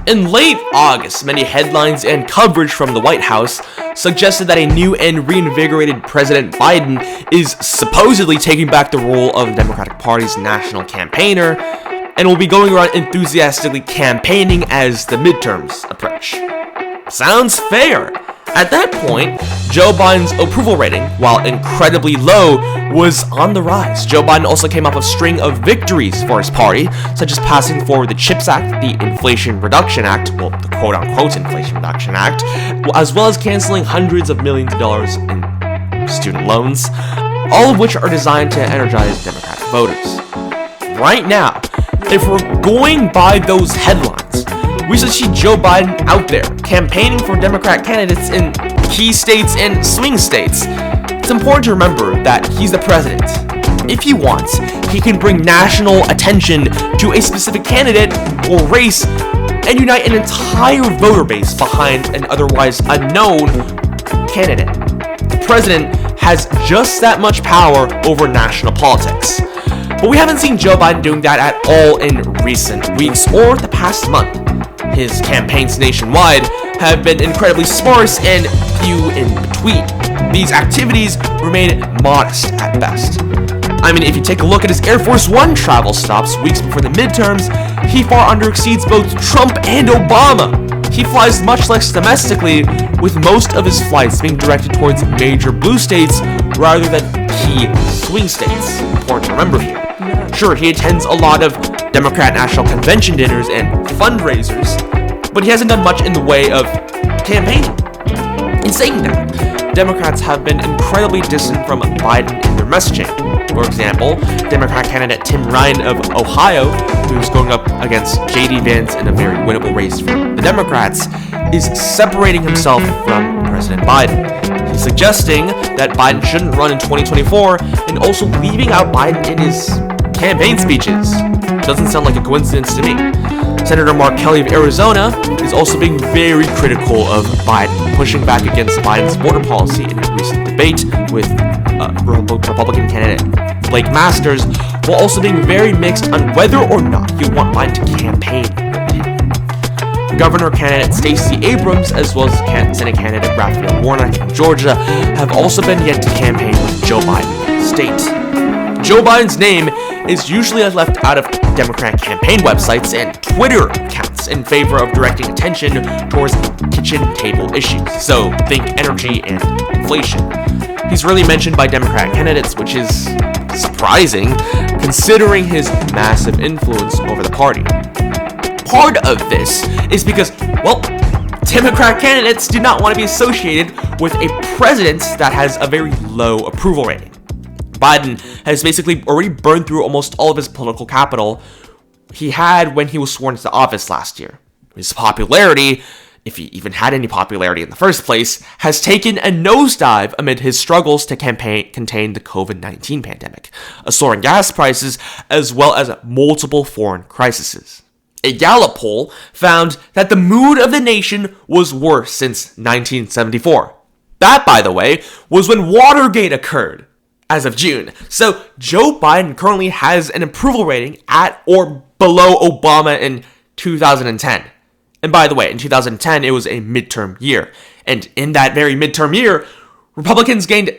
In late August, many headlines and coverage from the White House suggested that a new and reinvigorated President Biden is supposedly taking back the role of the Democratic Party's national campaigner and will be going around enthusiastically campaigning as the midterms approach. Sounds fair. At that point, Joe Biden's approval rating, while incredibly low, was on the rise. Joe Biden also came off a string of victories for his party, such as passing forward the CHIPS Act, the Inflation Reduction Act, well, the quote-unquote Inflation Reduction Act, as well as canceling hundreds of millions of dollars in student loans, all of which are designed to energize Democratic voters. Right now, if we're going by those headlines, we should see Joe Biden out there campaigning for Democrat candidates in key states and swing states. It's important to remember that he's the president. If he wants, he can bring national attention to a specific candidate or race and unite an entire voter base behind an otherwise unknown candidate. The president has just that much power over national politics. But we haven't seen Joe Biden doing that at all in recent weeks or the past month. His campaigns nationwide have been incredibly sparse and few in between. These activities remain modest at best. I mean, if you take a look at his Air Force One travel stops weeks before the midterms, he far under-exceeds both Trump and Obama. He flies much less domestically, with most of his flights being directed towards major blue states rather than key swing states. Important to remember here. Sure, he attends a lot of Democrat National Convention dinners and fundraisers, but he hasn't done much in the way of campaigning. In saying that, Democrats have been incredibly distant from Biden in their messaging. For example, Democrat candidate Tim Ryan of Ohio, who's going up against J.D. Vance in a very winnable race for the Democrats, is separating himself from President Biden. He's suggesting that Biden shouldn't run in 2024 and also leaving out Biden in his campaign speeches. Doesn't sound like a coincidence to me. Senator Mark Kelly of Arizona is also being very critical of Biden, pushing back against Biden's border policy in a recent debate with Republican candidate Blake Masters, while also being very mixed on whether or not he would want Biden to campaign with him. Governor candidate Stacey Abrams, as well as Senate candidate Raphael Warnock in Georgia, have also been yet to campaign with Joe Biden in the state. Joe Biden's name is usually left out of Democrat campaign websites and Twitter accounts in favor of directing attention towards kitchen table issues, so think energy and inflation. He's rarely mentioned by Democrat candidates, which is surprising considering his massive influence over the party. Part of this is because, well, Democrat candidates do not want to be associated with a president that has a very low approval rating. Biden has basically already burned through almost all of his political capital he had when he was sworn into office last year. His popularity, if he even had any popularity in the first place, has taken a nosedive amid his struggles to contain the COVID-19 pandemic, a soaring gas prices, as well as multiple foreign crises. A Gallup poll found that the mood of the nation was worse since 1974. That, by the way, was when Watergate occurred. As of June. So Joe Biden currently has an approval rating at or below Obama in 2010. And by the way, in 2010, it was a midterm year. And in that very midterm year, Republicans gained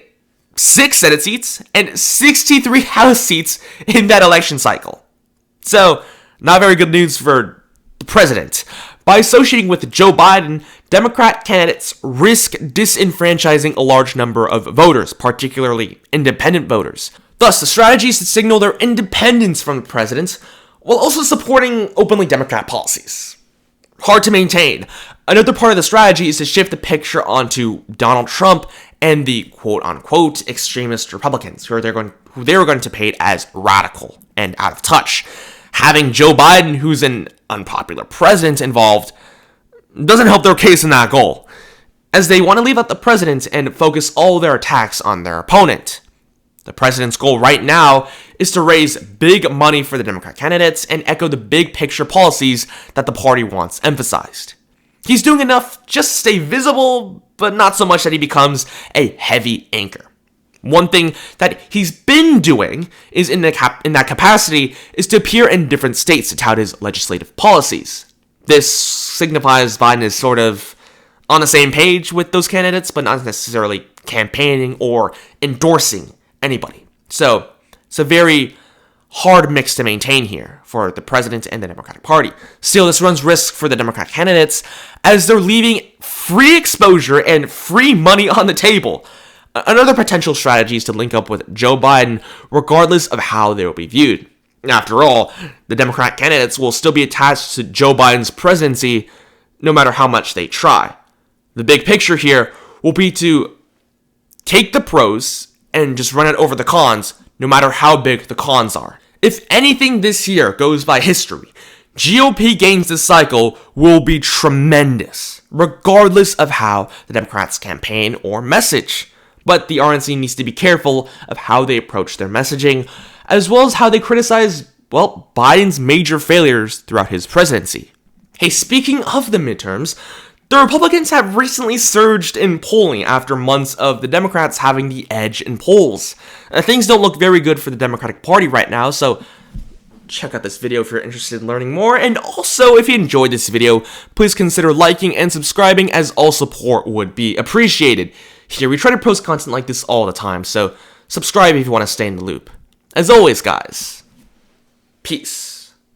6 Senate seats and 63 House seats in that election cycle. So, not very good news for the president. By associating with Joe Biden, Democrat candidates risk disenfranchising a large number of voters, particularly independent voters. Thus, the strategy is to signal their independence from the president, while also supporting openly Democrat policies. Hard to maintain. Another part of the strategy is to shift the picture onto Donald Trump and the quote-unquote extremist Republicans, who they were going to paint as radical and out of touch. Having Joe Biden, who's an unpopular president, involved doesn't help their case in that goal, as they want to leave out the president and focus all their attacks on their opponent. The president's goal right now is to raise big money for the Democrat candidates and echo the big picture policies that the party wants emphasized. He's doing enough just to stay visible, but not so much that he becomes a heavy anchor. One thing that he's been doing is in that capacity is to appear in different states to tout his legislative policies. This signifies Biden is sort of on the same page with those candidates, but not necessarily campaigning or endorsing anybody. So it's a very hard mix to maintain here for the president and the Democratic Party. Still, this runs risk for the Democratic candidates as they're leaving free exposure and free money on the table. Another potential strategy is to link up with Joe Biden regardless of how they will be viewed. After all, the Democrat candidates will still be attached to Joe Biden's presidency no matter how much they try. The big picture here will be to take the pros and just run it over the cons, no matter how big the cons are. If anything this year goes by history, GOP gains this cycle will be tremendous, regardless of how the Democrats campaign or message. But the RNC needs to be careful of how they approach their messaging, as well as how they criticize, Biden's major failures throughout his presidency. Hey, speaking of the midterms, the Republicans have recently surged in polling after months of the Democrats having the edge in polls. Things don't look very good for the Democratic Party right now, so check out this video if you're interested in learning more. And also, if you enjoyed this video, please consider liking and subscribing, as all support would be appreciated. Here, we try to post content like this all the time, so subscribe if you want to stay in the loop. As always, guys, peace.